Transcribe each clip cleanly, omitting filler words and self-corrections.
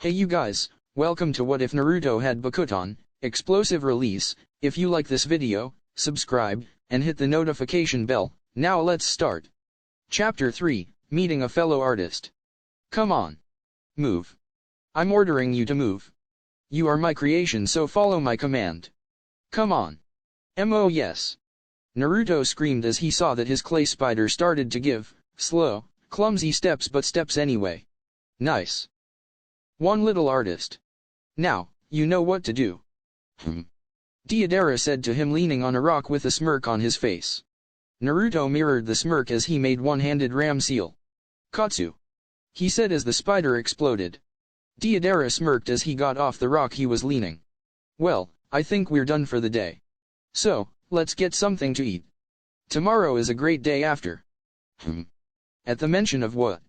Hey you guys, welcome to What If Naruto Had Bakuton, explosive release. If you like this video, subscribe, and hit the notification bell. Now let's start. Chapter 3, Meeting a Fellow Artist. Come on. Move. I'm ordering you to move. You are my creation, so follow my command. Come on. Oh yes. Naruto screamed as he saw that his clay spider started to give slow, clumsy steps, but steps anyway. Nice. One little artist. Now, you know what to do. Deidara said to him, leaning on a rock with a smirk on his face. Naruto mirrored the smirk as he made one-handed ram seal. Katsu. He said as the spider exploded. Deidara smirked as he got off the rock he was leaning. Well, I think we're done for the day. So, let's get something to eat. Tomorrow is a great day after. At the mention of what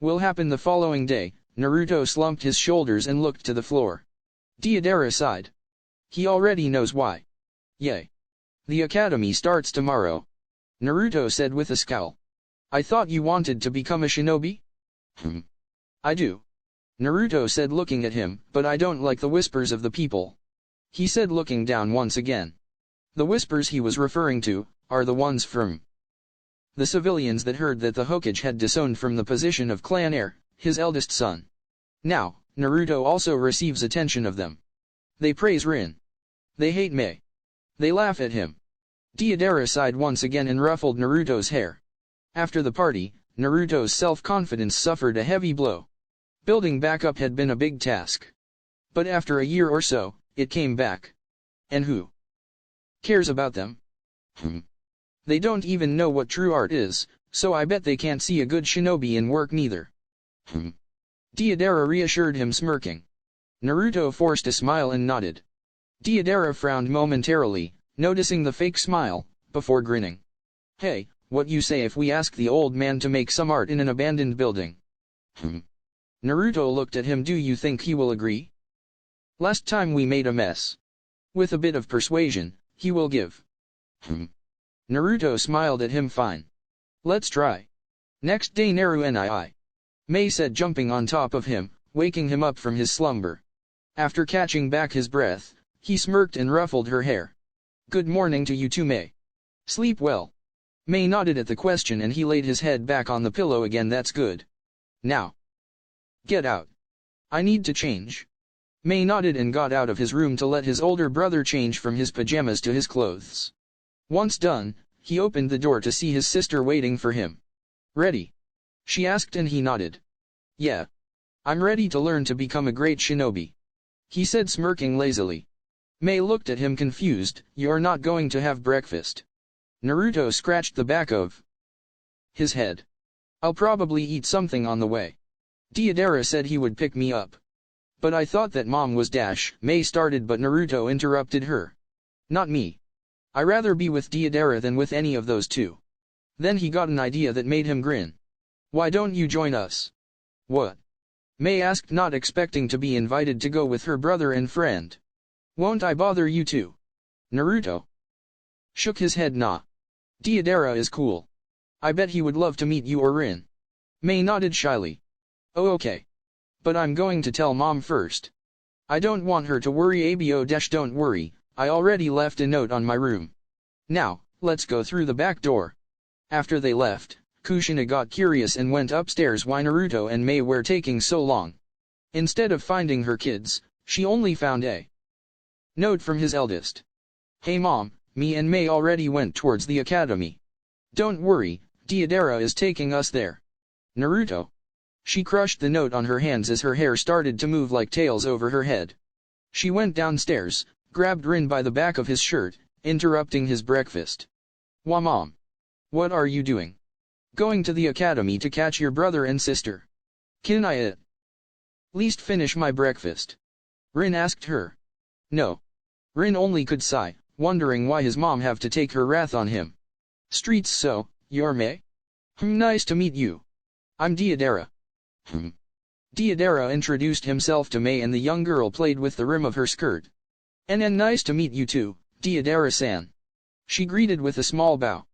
will happen the following day, Naruto slumped his shoulders and looked to the floor. Deidara sighed. He already knows why. Yay. The academy starts tomorrow. Naruto said with a scowl. I thought you wanted to become a shinobi? I do. Naruto said, looking at him, but I don't like the whispers of the people. He said, looking down once again. The whispers he was referring to are the ones from the civilians that heard that the Hokage had disowned from the position of clan heir, his eldest son. Now, Naruto also receives attention of them. They praise Rin. They hate Mei. They laugh at him. Deidara sighed once again and ruffled Naruto's hair. After the party, Naruto's self-confidence suffered a heavy blow. Building back up had been a big task. But after a year or so, it came back. And who cares about them? They don't even know what true art is, so I bet they can't see a good shinobi in work neither. Deidara reassured him, smirking. Naruto forced a smile and nodded. Deidara frowned momentarily, noticing the fake smile, before grinning. Hey, what you say if we ask the old man to make some art in an abandoned building? Naruto looked at him. Do you think he will agree? Last time we made a mess. With a bit of persuasion, he will give. Naruto smiled at him. Fine. Let's try. Next day Naru and Mei said, jumping on top of him, waking him up from his slumber. After catching back his breath, he smirked and ruffled her hair. Good morning to you too, Mei. Sleep well. Mei nodded at the question and he laid his head back on the pillow again. That's good. Now. Get out. I need to change. Mei nodded and got out of his room to let his older brother change from his pajamas to his clothes. Once done, he opened the door to see his sister waiting for him. Ready? She asked and he nodded. Yeah. I'm ready to learn to become a great shinobi. He said, smirking lazily. Mei looked at him confused. You're not going to have breakfast? Naruto scratched the back of his head. I'll probably eat something on the way. Deidara said he would pick me up. But I thought that mom was Mei started, but Naruto interrupted her. Not me. I rather be with Deidara than with any of those two. Then he got an idea that made him grin. Why don't you join us? What? Mei asked, not expecting to be invited to go with her brother and friend. Won't I bother you too? Naruto shook his head. Nah. Deidara is cool. I bet he would love to meet you or Rin. Mei nodded shyly. Oh okay. But I'm going to tell mom first. I don't want her to worry. Don't worry, I already left a note on my room. Now, let's go through the back door. After they left, Kushina got curious and went upstairs why Naruto and Mei were taking so long. Instead of finding her kids, she only found a note from his eldest. Hey mom, me and Mei already went towards the academy. Don't worry, Deidara is taking us there. Naruto. She crushed the note on her hands as her hair started to move like tails over her head. She went downstairs, grabbed Rin by the back of his shirt, interrupting his breakfast. Wah mom. What are you doing? Going to the academy to catch your brother and sister. Can I at least finish my breakfast? Rin asked her. No. Rin only could sigh, wondering why his mom have to take her wrath on him. Streets. So, you're Mei? Nice to meet you. I'm Deidara. Deidara introduced himself to Mei and the young girl played with the rim of her skirt. And nice to meet you too, Deidara-san. She greeted with a small bow.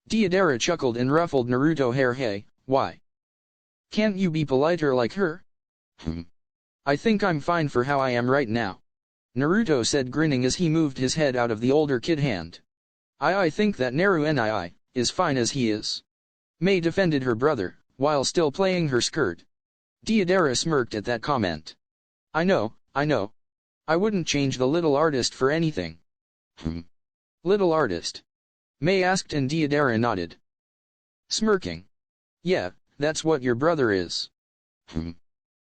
Deidara chuckled and ruffled Naruto hair. Hey, why? Can't you be politer like her? I think I'm fine for how I am right now. Naruto said, grinning as he moved his head out of the older kid hand. I think that Naru is fine as he is. Mei defended her brother, while still playing her skirt. Deidara smirked at that comment. I know. I wouldn't change the little artist for anything. Little artist? Mei asked and Deidara nodded. Smirking. Yeah, that's what your brother is.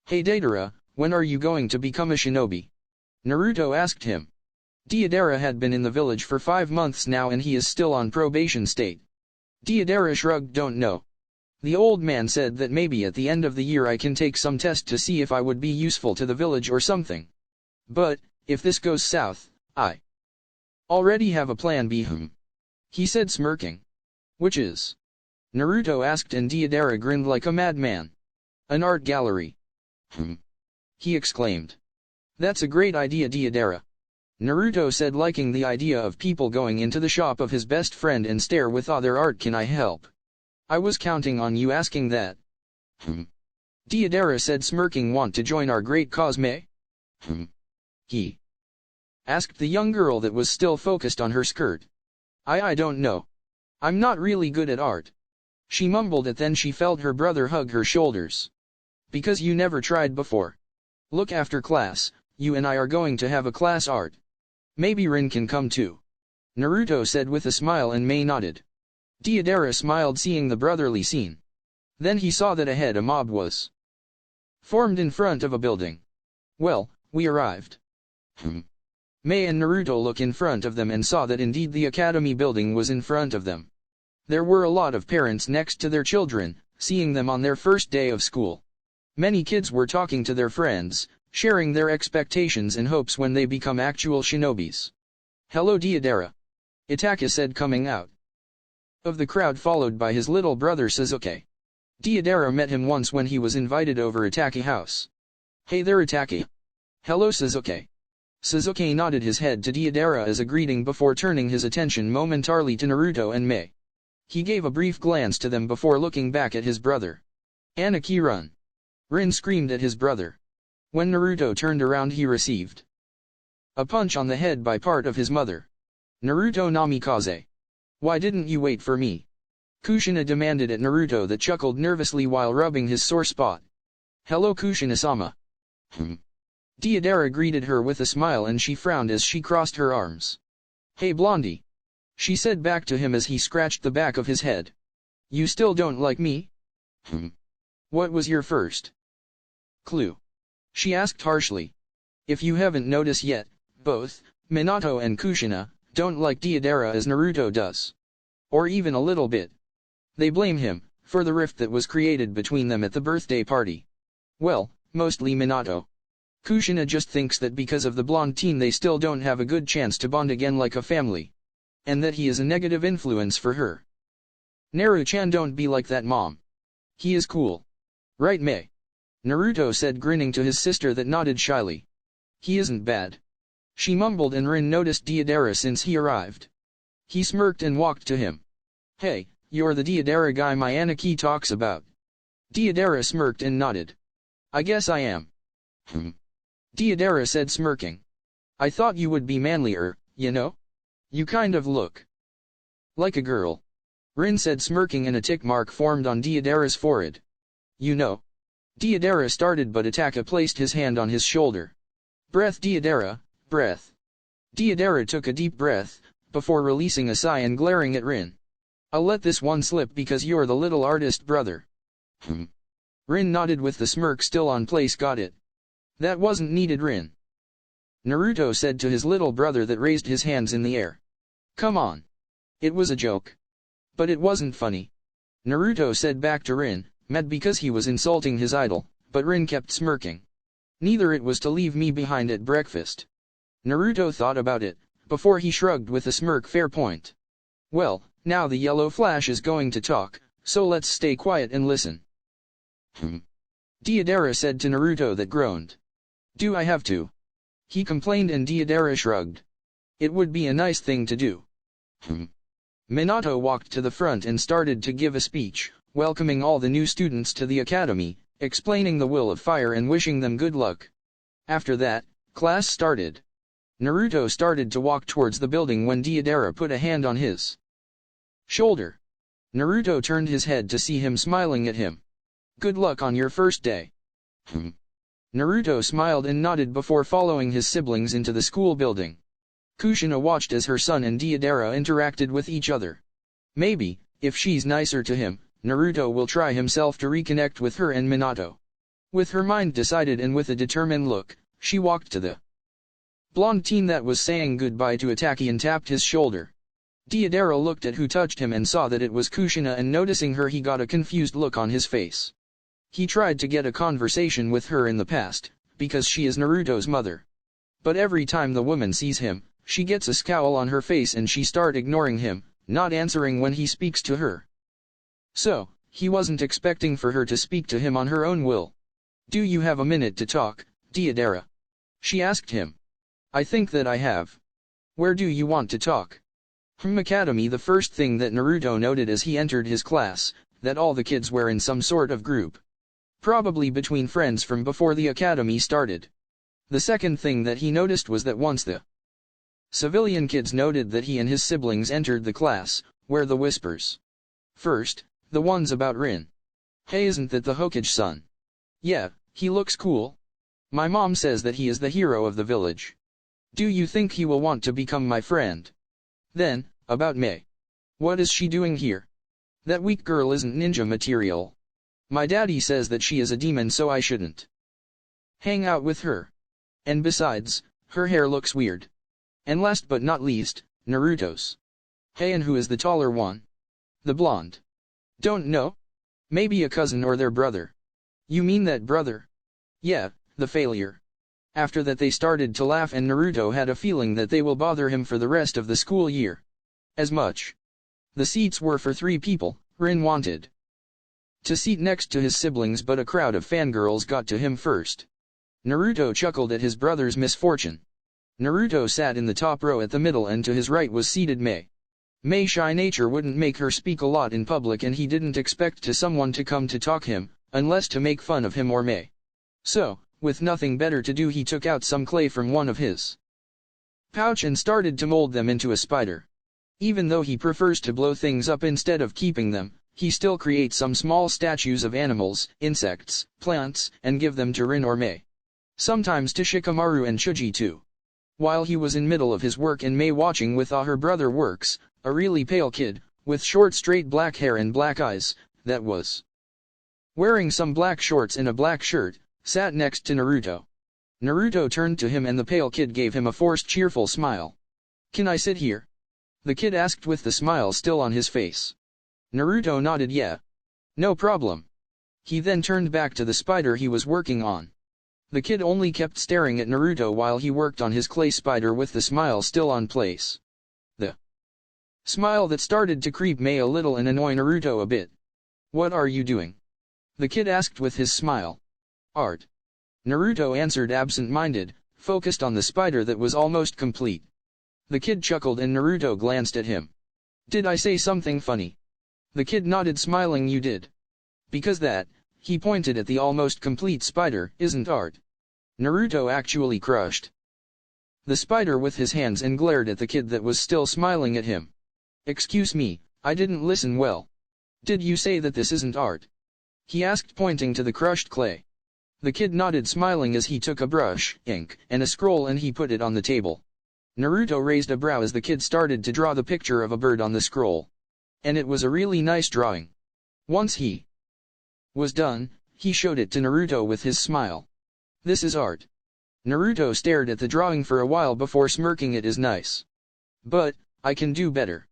Hey Deidara, when are you going to become a shinobi? Naruto asked him. Deidara had been in the village for 5 months now and he is still on probation state. Deidara shrugged, don't know. The old man said that maybe at the end of the year I can take some test to see if I would be useful to the village or something. But, if this goes south, I already have a plan B. He said, smirking. Which is? Naruto asked and Deidara grinned like a madman. An art gallery. He exclaimed. That's a great idea, Deidara. Naruto said, liking the idea of people going into the shop of his best friend and stare with other art. Can I help? I was counting on you asking that. Deidara said, smirking. Want to join our great cause, Mei? He asked the young girl that was still focused on her skirt. I don't know. I'm not really good at art. She mumbled it, then she felt her brother hug her shoulders. Because you never tried before. Look, after class, you and I are going to have a class art. Maybe Rin can come too. Naruto said with a smile and Mei nodded. Deidara smiled seeing the brotherly scene. Then he saw that ahead a mob was formed in front of a building. Well, we arrived. Mei and Naruto looked in front of them and saw that indeed the academy building was in front of them. There were a lot of parents next to their children, seeing them on their first day of school. Many kids were talking to their friends, sharing their expectations and hopes when they become actual shinobis. Hello Deidara. Itaka said, coming out of the crowd followed by his little brother Sasuke. Deidara met him once when he was invited over Itaka house. Hey there Itaka. Hello Sasuke. Sasuke nodded his head to Deidara as a greeting before turning his attention momentarily to Naruto and Mei. He gave a brief glance to them before looking back at his brother. Anaki, run! Rin screamed at his brother. When Naruto turned around he received a punch on the head by part of his mother. Naruto namikaze. Why didn't you wait for me? Kushina demanded at Naruto that chuckled nervously while rubbing his sore spot. Hello Kushina-sama. Deidara greeted her with a smile and she frowned as she crossed her arms. Hey Blondie. She said back to him as he scratched the back of his head. You still don't like me? What was your first clue? She asked harshly. If you haven't noticed yet, both Minato and Kushina don't like Deidara as Naruto does. Or even a little bit. They blame him for the rift that was created between them at the birthday party. Well, mostly Minato. Kushina just thinks that because of the blonde teen they still don't have a good chance to bond again like a family. And that he is a negative influence for her. Naru-chan, don't be like that, mom. He is cool. Right, Mei? Naruto said, grinning to his sister that nodded shyly. He isn't bad. She mumbled and Rin noticed Deidara since he arrived. He smirked and walked to him. Hey, you're the Deidara guy my Anaki talks about. Deidara smirked and nodded. I guess I am. Deidara said, smirking. I thought you would be manlier, you know? You kind of look like a girl. Rin said, smirking, and a tick mark formed on Deidara's forehead. You know. Deidara started but Itaka placed his hand on his shoulder. Breath Deidara, breath. Deidara took a deep breath, before releasing a sigh and glaring at Rin. I'll let this one slip because you're the little artist brother. Rin nodded with the smirk still on place. Got it. That wasn't needed, Rin. Naruto said to his little brother that raised his hands in the air. Come on. It was a joke. But it wasn't funny. Naruto said back to Rin, mad because he was insulting his idol, but Rin kept smirking. Neither it was to leave me behind at breakfast. Naruto thought about it, before he shrugged with a smirk. Fair point. Well, now the yellow flash is going to talk, so let's stay quiet and listen. Deidara said to Naruto that groaned. Do I have to? He complained and Deidara shrugged. It would be a nice thing to do. Minato walked to the front and started to give a speech, welcoming all the new students to the academy, explaining the will of fire and wishing them good luck. After that, class started. Naruto started to walk towards the building when Deidara put a hand on his shoulder. Naruto turned his head to see him smiling at him. Good luck on your first day. Naruto smiled and nodded before following his siblings into the school building. Kushina watched as her son and Deidara interacted with each other. Maybe, if she's nicer to him, Naruto will try himself to reconnect with her and Minato. With her mind decided and with a determined look, she walked to the blonde teen that was saying goodbye to Itaki and tapped his shoulder. Deidara looked at who touched him and saw that it was Kushina, and noticing her he got a confused look on his face. He tried to get a conversation with her in the past, because she is Naruto's mother. But every time the woman sees him, she gets a scowl on her face and she start ignoring him, not answering when he speaks to her. So, he wasn't expecting for her to speak to him on her own will. Do you have a minute to talk, Deidara? She asked him. I think that I have. Where do you want to talk? Academy. The first thing that Naruto noted as he entered his class, that all the kids were in some sort of group. Probably between friends from before the academy started. The second thing that he noticed was that once the civilian kids noted that he and his siblings entered the class, where the whispers. First, the ones about Rin. Hey, isn't that the Hokage-san? Yeah, he looks cool. My mom says that he is the hero of the village. Do you think he will want to become my friend? Then, about Mei. What is she doing here? That weak girl isn't ninja material. My daddy says that she is a demon, so I shouldn't hang out with her. And besides, her hair looks weird. And last but not least, Naruto's. Hey, and who is the taller one? The blonde. Don't know? Maybe a cousin or their brother. You mean that brother? Yeah, the failure. After that they started to laugh and Naruto had a feeling that they will bother him for the rest of the school year. As much. The seats were for 3 people, Rin wanted to seat next to his siblings, but a crowd of fangirls got to him first. Naruto chuckled at his brother's misfortune. Naruto sat in the top row at the middle and to his right was seated Mei. Mei's shy nature wouldn't make her speak a lot in public and he didn't expect someone to come to talk him, unless to make fun of him or Mei. So, with nothing better to do, he took out some clay from one of his pouch and started to mold them into a spider. Even though he prefers to blow things up instead of keeping them, he still creates some small statues of animals, insects, plants, and give them to Rin or Mei. Sometimes to Shikamaru and Chuji too. While he was in middle of his work and Mei watching with awe, her brother works, a really pale kid, with short straight black hair and black eyes, that was wearing some black shorts and a black shirt, sat next to Naruto. Naruto turned to him and the pale kid gave him a forced cheerful smile. Can I sit here? The kid asked with the smile still on his face. Naruto nodded yeah. No problem. He then turned back to the spider he was working on. The kid only kept staring at Naruto while he worked on his clay spider with the smile still on place. The smile that started to creep Mei a little and annoy Naruto a bit. What are you doing? The kid asked with his smile. Art. Naruto answered absent-minded, focused on the spider that was almost complete. The kid chuckled and Naruto glanced at him. Did I say something funny? The kid nodded smiling. You did. Because that, he pointed at the almost complete spider, isn't art. Naruto actually crushed the spider with his hands and glared at the kid that was still smiling at him. Excuse me, I didn't listen well. Did you say that this isn't art? He asked pointing to the crushed clay. The kid nodded smiling as he took a brush, ink, and a scroll and he put it on the table. Naruto raised a brow as the kid started to draw the picture of a bird on the scroll. And it was a really nice drawing. Once he was done, he showed it to Naruto with his smile. This is art. Naruto stared at the drawing for a while before smirking. It is nice. But, I can do better.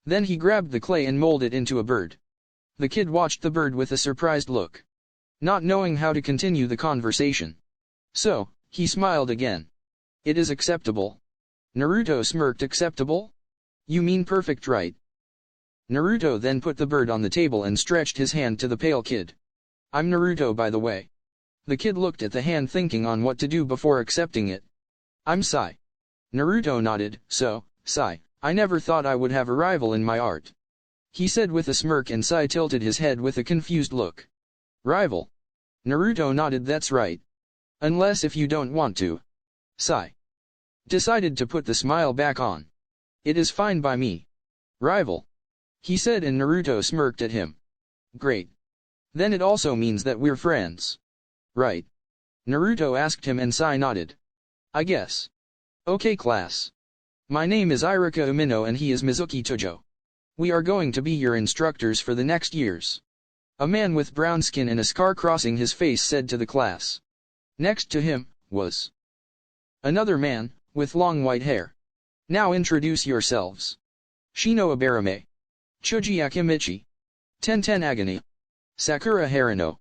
Then he grabbed the clay and molded it into a bird. The kid watched the bird with a surprised look, not knowing how to continue the conversation. So, he smiled again. It is acceptable. Naruto smirked. Acceptable? You mean perfect, right? Naruto then put the bird on the table and stretched his hand to the pale kid. I'm Naruto, by the way. The kid looked at the hand thinking on what to do before accepting it. I'm Sai. Naruto nodded. So, Sai, I never thought I would have a rival in my art. He said with a smirk and Sai tilted his head with a confused look. Rival? Naruto nodded. That's right. Unless if you don't want to. Sai decided to put the smile back on. It is fine by me. Rival, he said, and Naruto smirked at him. Great. Then it also means that we're friends. Right? Naruto asked him and Sai nodded. I guess. Okay class. My name is Irika Umino and he is Mizuki Tojo. We are going to be your instructors for the next years. A man with brown skin and a scar crossing his face said to the class. Next to him was another man, with long white hair. Now introduce yourselves. Shino Abarame. Chuji Akimichi. Tenten Agane. Sakura Harano.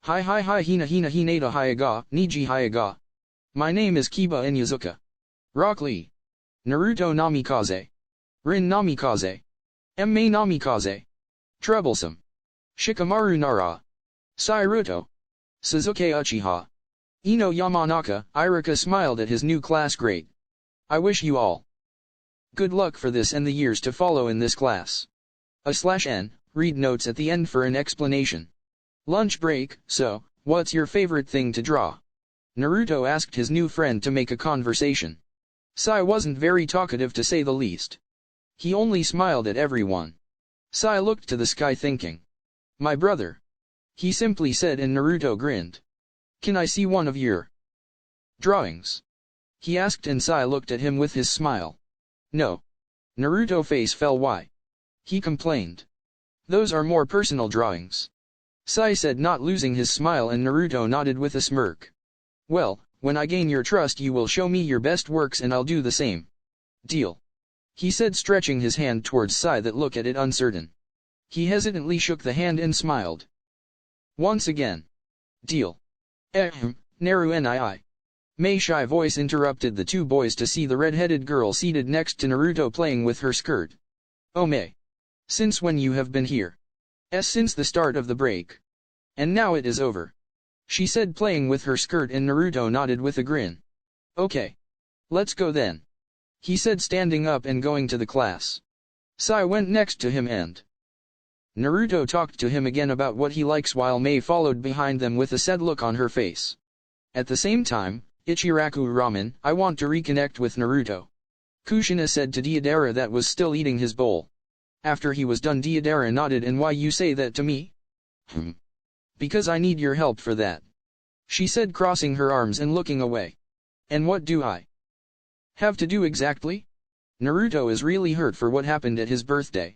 Hi hina hinata hayaga, niji hayaga. My name is Kiba Inyazuka. Rock Lee. Naruto Namikaze. Rin Namikaze. Mme Namikaze. Troublesome. Shikamaru Nara. Sairuto. Suzuki Uchiha. Ino Yamanaka. Irika smiled at his new class. Great. I wish you all good luck for this and the years to follow in this class. /N, read notes at the end for an explanation. Lunch break. So, what's your favorite thing to draw? Naruto asked his new friend to make a conversation. Sai wasn't very talkative to say the least. He only smiled at everyone. Sai looked to the sky thinking. My brother. He simply said, and Naruto grinned. Can I see one of your drawings? He asked, and Sai looked at him with his smile. No. Naruto face fell. Why? He complained. Those are more personal drawings. Sai said, not losing his smile, and Naruto nodded with a smirk. Well, when I gain your trust you will show me your best works and I'll do the same. Deal. He said, stretching his hand towards Sai that looked at it uncertain. He hesitantly shook the hand and smiled. Once again. Deal. Naru Nii. Mei shy voice interrupted the two boys to see the red-headed girl seated next to Naruto playing with her skirt. Oh Mei. Since when you have been here? Since the start of the break. And now it is over. She said, playing with her skirt, and Naruto nodded with a grin. Okay. Let's go then. He said, standing up and going to the class. Sai went next to him and Naruto talked to him again about what he likes while Mei followed behind them with a sad look on her face. At the same time, Ichiraku Ramen, I want to reconnect with Naruto. Kushina said to Deidara that was still eating his bowl. After he was done, Deidara nodded. And why you say that to me? Because I need your help for that. She said, crossing her arms and looking away. And what do I have to do exactly? Naruto is really hurt for what happened at his birthday.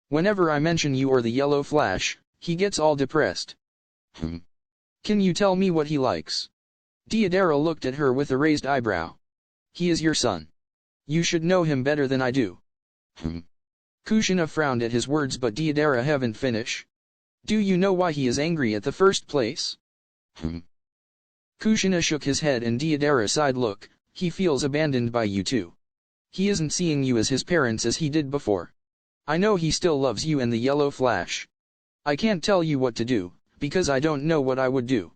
Whenever I mention you or the yellow flash, he gets all depressed. Can you tell me what he likes? Deidara looked at her with a raised eyebrow. He is your son. You should know him better than I do. Kushina frowned at his words, but Deidara haven't finished. Do you know why he is angry at the first place? Kushina shook his head and Deidara sighed. Look, he feels abandoned by you too. He isn't seeing you as his parents as he did before. I know he still loves you and the yellow flash. I can't tell you what to do, because I don't know what I would do.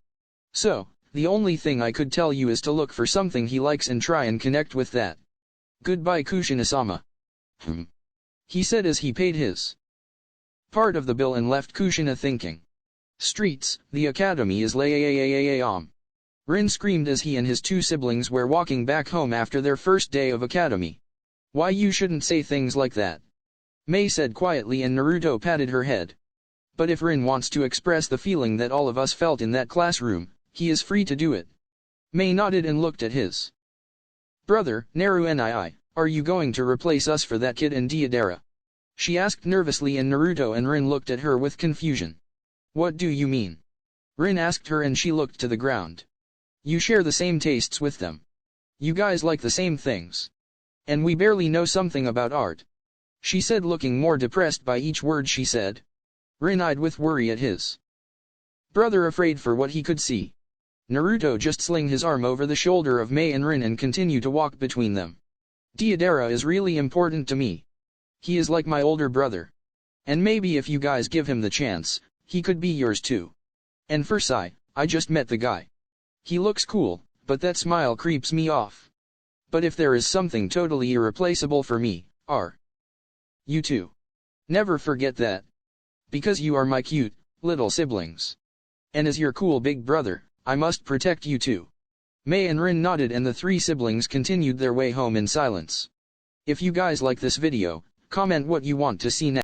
So, the only thing I could tell you is to look for something he likes and try and connect with that. Goodbye, Kushina-sama. He said as he paid his part of the bill and left Kushina thinking. Streets, the academy is Rin screamed as he and his two siblings were walking back home after their first day of academy. Why you shouldn't say things like that. Mei said quietly, and Naruto patted her head. But if Rin wants to express the feeling that all of us felt in that classroom, he is free to do it. Mei nodded and looked at his brother, Naru Nii. Are you going to replace us for that kid and Deidara? She asked nervously, and Naruto and Rin looked at her with confusion. What do you mean? Rin asked her, and she looked to the ground. You share the same tastes with them. You guys like the same things. And we barely know something about art. She said, looking more depressed by each word she said. Rin eyed with worry at his brother, afraid for what he could see. Naruto just sling his arm over the shoulder of Mei and Rin and continue to walk between them. Deidara is really important to me. He is like my older brother. And maybe if you guys give him the chance, he could be yours too. And for Sai, I just met the guy. He looks cool, but that smile creeps me off. But if there is something totally irreplaceable for me, are you two. Never forget that. Because you are my cute, little siblings. And as your cool big brother, I must protect you too. Mei and Rin nodded and the three siblings continued their way home in silence. If you guys like this video, comment what you want to see next.